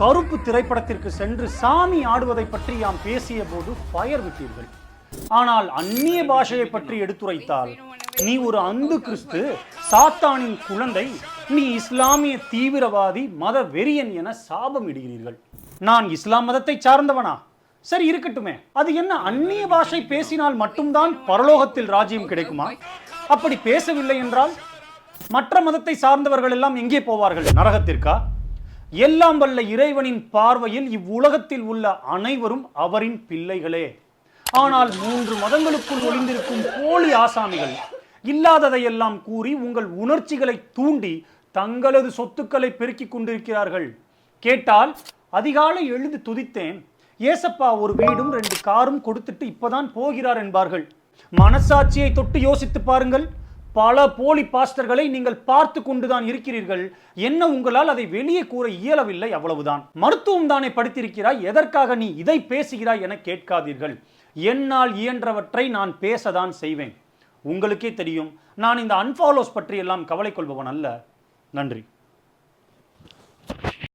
கருப்பு திரைப்படத்திற்கு சென்று சாமி ஆடுவதை பற்றி யாம் பேசிய போது ஃபயர் விட்டீர்கள். ஆனால் அந்நிய பாஷையை பற்றி எடுத்துரைத்தால் நீ ஒரு அந்து கிறிஸ்து, சாத்தானின் குழந்தை, நீ இஸ்லாமிய தீவிரவாதி, மத வெறியன் என சாபம் இடுகிறீர்கள். நான் இஸ்லாம் மதத்தை சார்ந்தவனா? சரி, இருக்கட்டுமே. அது என்ன, அந்நிய பாஷை பேசினால் மட்டும்தான் பரலோகத்தில் ராஜ்யம் கிடைக்குமா? அப்படி பேசவில்லை என்றால் மற்ற மதத்தை சார்ந்தவர்கள் எல்லாம் எங்கே போவார்கள்? நரகத்திற்கா? எல்லாம் வல்ல இறைவனின் பார்வையில் இவ்வுலகத்தில் உள்ள அனைவரும் அவரின் பிள்ளைகளே. ஆனால் 3 மதங்களுக்குள் ஒளிந்திருக்கும் போலி ஆசாமிகள் இல்லாததையெல்லாம் கூறி உங்கள் உணர்ச்சிகளை தூண்டி தங்களது சொத்துக்களை பெருக்கிக் கொண்டிருக்கிறார்கள். கேட்டால் அதிகாலை எழுந்து துதித்தேன், ஏசப்பா ஒரு வீடும் 2 காரும் கொடுத்துட்டு இப்பதான் போகிறார் என்பார்கள். மனசாட்சியை தொட்டு யோசித்து பாருங்கள். பல போலி பாஸ்டர்களை நீங்கள் பார்த்து கொண்டுதான் இருக்கிறீர்கள். என்ன உங்களால் அதை வெளியே கூற இயலவில்லை, அவ்வளவுதான். மருத்துவம் தானே படித்திருக்கிறாய், எதற்காக நீ இதை பேசுகிறாய் என கேட்காதீர்கள். என்னால் இயன்றவற்றை நான் பேசதான் செய்வேன். உங்களுக்கே தெரியும், நான் இந்த அன்ஃபாலோஸ் பற்றி எல்லாம் கவலை கொள்பவன் அல்ல. நன்றி.